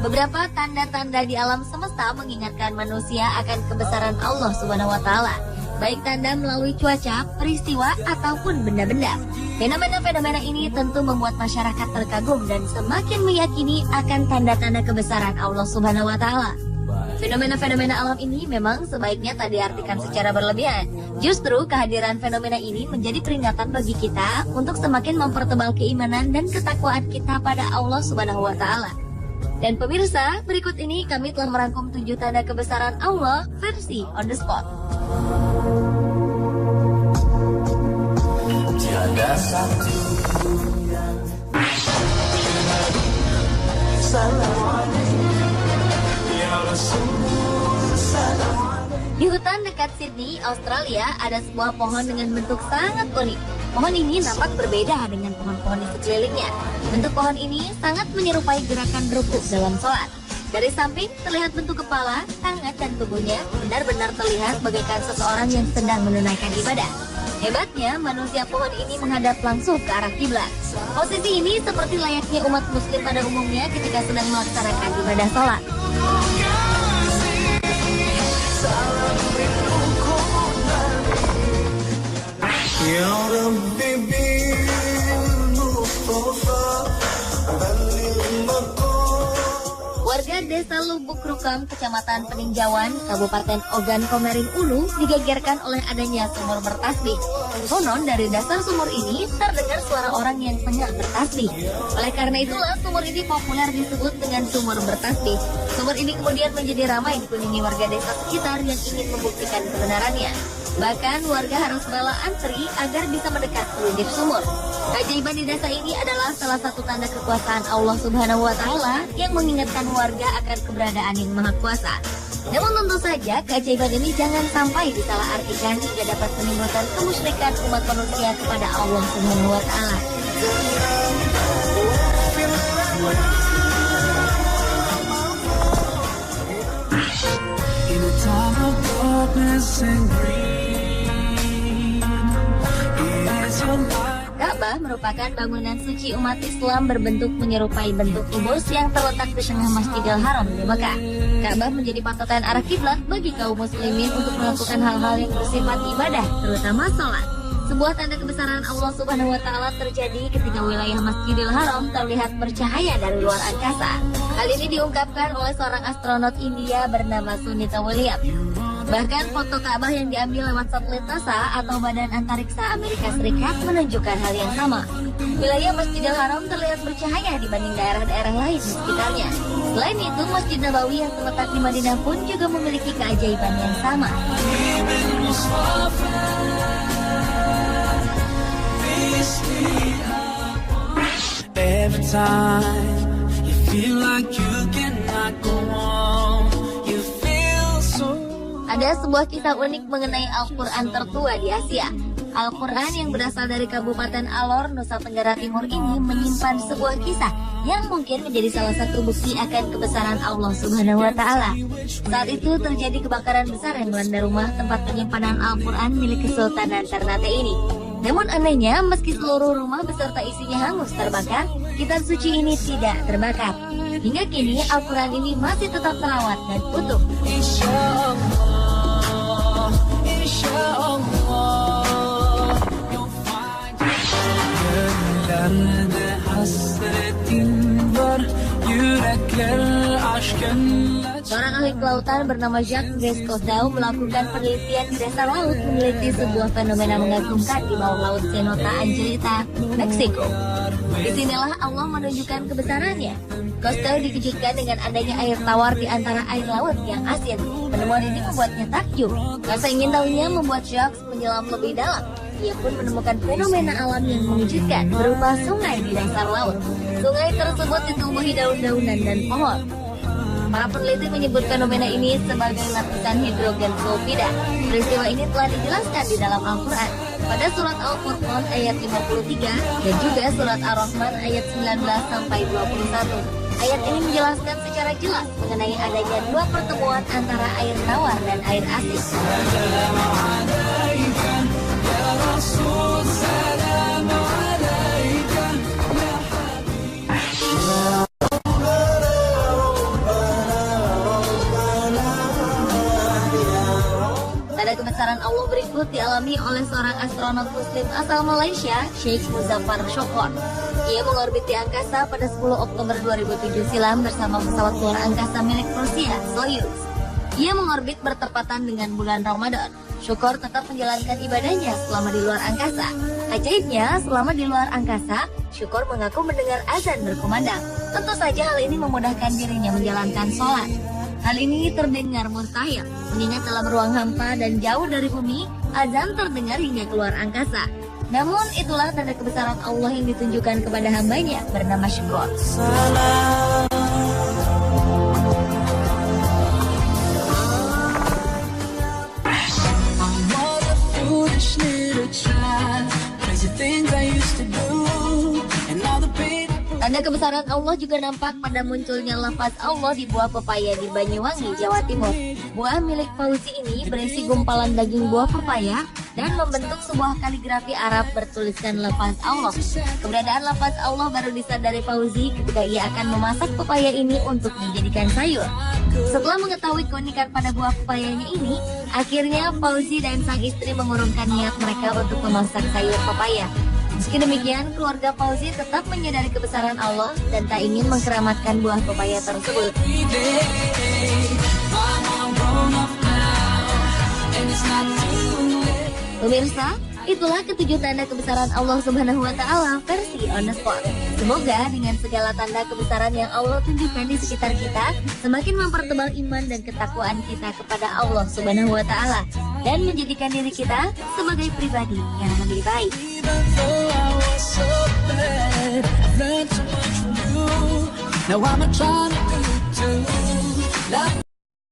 Beberapa tanda-tanda di alam semesta mengingatkan manusia akan kebesaran Allah Subhanahu wa taala, baik tanda melalui cuaca, peristiwa ataupun benda-benda. Fenomena-fenomena ini tentu membuat masyarakat terkagum dan semakin meyakini akan tanda-tanda kebesaran Allah Subhanahu wa taala. Fenomena-fenomena alam ini memang sebaiknya tak diartikan secara berlebihan. Justru kehadiran fenomena ini menjadi peringatan bagi kita untuk semakin mempertebal keimanan dan ketakwaan kita pada Allah Subhanahu wa taala. Dan pemirsa, berikut ini kami telah merangkum 7 tanda kebesaran Allah versi on the spot. Tiada satu yang Di hutan dekat Sydney, Australia, ada sebuah pohon dengan bentuk sangat unik. Pohon ini nampak berbeda dengan pohon-pohon di sekelilingnya. Bentuk pohon ini sangat menyerupai gerakan rukuk dalam sholat. Dari samping terlihat bentuk kepala, tangan, dan tubuhnya benar-benar terlihat bagaikan seseorang yang sedang menunaikan ibadah. Hebatnya, manusia pohon ini menghadap langsung ke arah kiblat. Posisi ini seperti layaknya umat muslim pada umumnya ketika sedang melaksanakan ibadah sholat. Warga Desa Lubuk Rukam, Kecamatan Peninjauan, Kabupaten Ogan Komering Ulu digegerkan oleh adanya sumur bertasbih. Konon dari dasar sumur ini terdengar suara orang yang tengah bertasbih. Oleh karena itulah sumur ini populer disebut dengan sumur bertasbih. Sumur ini kemudian menjadi ramai dikunjungi warga desa sekitar yang ingin membuktikan kebenarannya. Bahkan warga harus rela antri agar bisa mendekat ke ujung sumur. Keajaiban di desa ini adalah salah satu tanda kekuasaan Allah Subhanahu wa taala yang mengingatkan warga akan keberadaan yang Maha Kuasa. Namun tentu saja keajaiban ini jangan sampai disalahartikan hingga dapat menimbulkan kemusyrikan umat manusia kepada Allah Subhanahu wa taala. Ka'bah merupakan bangunan suci umat Islam berbentuk menyerupai bentuk kubus yang terletak di tengah Masjidil Haram di Mekah. Ka'bah menjadi patokan arah kiblat bagi kaum muslimin untuk melakukan hal-hal yang bersifat ibadah, terutama sholat. Sebuah tanda kebesaran Allah Subhanahu wa taala terjadi ketika wilayah Masjidil Haram terlihat bercahaya dari luar angkasa. Hal ini diungkapkan oleh seorang astronot India bernama Sunita Williams. Bahkan foto Ka'bah yang diambil lewat satelit NASA atau Badan Antariksa Amerika Serikat menunjukkan hal yang sama. Wilayah Masjidil Haram terlihat bercahaya dibanding daerah-daerah lain di sekitarnya. Selain itu, Masjid Nabawi yang terletak di Madinah pun juga memiliki keajaiban yang sama. Every time you feel like you cannot go on. Ada sebuah kisah unik mengenai Al-Quran tertua di Asia. Al-Quran yang berasal dari Kabupaten Alor, Nusa Tenggara Timur ini menyimpan sebuah kisah yang mungkin menjadi salah satu bukti akan kebesaran Allah Subhanahu wa taala. Saat itu terjadi kebakaran besar yang melanda rumah tempat penyimpanan Al-Quran milik Kesultanan Ternate ini. Namun anehnya, meski seluruh rumah beserta isinya hangus terbakar, kitab suci ini tidak terbakar. Hingga kini Al-Quran ini masih tetap terawat dan utuh. Seorang ahli kelautan bernama Jacques Descoteaux melakukan penelitian di dasar laut meneliti sebuah fenomena mengagumkan di bawah laut Cenote Angelita, Meksiko. Disinilah Allah menunjukkan kebesarannya. Cousteau dikejutkan dengan adanya air tawar di antara air laut yang asin. Penemuan ini membuatnya takjub. Rasa ingin tahunya membuat Jacques menyelam lebih dalam. Ia pun menemukan fenomena alam yang mengejutkan berupa sungai di dasar laut. Sungai tersebut ditumbuhi daun-daunan dan pohon. Para peneliti menyebut fenomena ini sebagai lapisan hidrogen sulfida. Peristiwa ini telah dijelaskan di dalam Al-Quran pada surat Al-Furqan ayat 53 dan juga surat Ar-Rahman ayat 19 sampai 21. Ayat ini menjelaskan secara jelas mengenai adanya dua pertemuan antara air tawar dan air asin. Allah berikut dialami oleh seorang astronot muslim asal Malaysia, Sheikh Muzaffar Shokor. Ia mengorbit di angkasa pada 10 Oktober 2007 silam bersama pesawat luar angkasa milik Rusia, Soyuz. Ia mengorbit bertepatan dengan bulan Ramadan. Shokor tetap menjalankan ibadahnya selama di luar angkasa. Ajaibnya, selama di luar angkasa, Shokor mengaku mendengar azan berkumandang. Tentu saja hal ini memudahkan dirinya menjalankan sholat. Hal ini terdengar mustahil, mengingat dalam ruang hampa dan jauh dari bumi, azan terdengar hingga keluar angkasa. Namun itulah tanda kebesaran Allah yang ditunjukkan kepada hambanya bernama Shokor. Tanda kebesaran Allah juga nampak pada munculnya lafaz Allah di buah pepaya di Banyuwangi, Jawa Timur. Buah milik Fauzi ini berisi gumpalan daging buah pepaya dan membentuk sebuah kaligrafi Arab bertuliskan lafaz Allah. Keberadaan lafaz Allah baru disadari Fauzi ketika ia akan memasak pepaya ini untuk dijadikan sayur. Setelah mengetahui keunikan pada buah pepayanya ini, akhirnya Fauzi dan sang istri mengurungkan niat mereka untuk memasak sayur pepaya. Meski demikian, keluarga Fauzi tetap menyadari kebesaran Allah dan tak ingin mengkeramatkan buah pepaya tersebut. Pemirsa, itulah ketujuh tanda kebesaran Allah Subhanahu wa Ta'ala versi on the spot. Semoga dengan segala tanda kebesaran yang Allah tunjukkan di sekitar kita, semakin mempertebal iman dan ketakwaan kita kepada Allah Subhanahu wa Ta'ala dan menjadikan diri kita sebagai pribadi yang lebih baik. Now I'm trying to do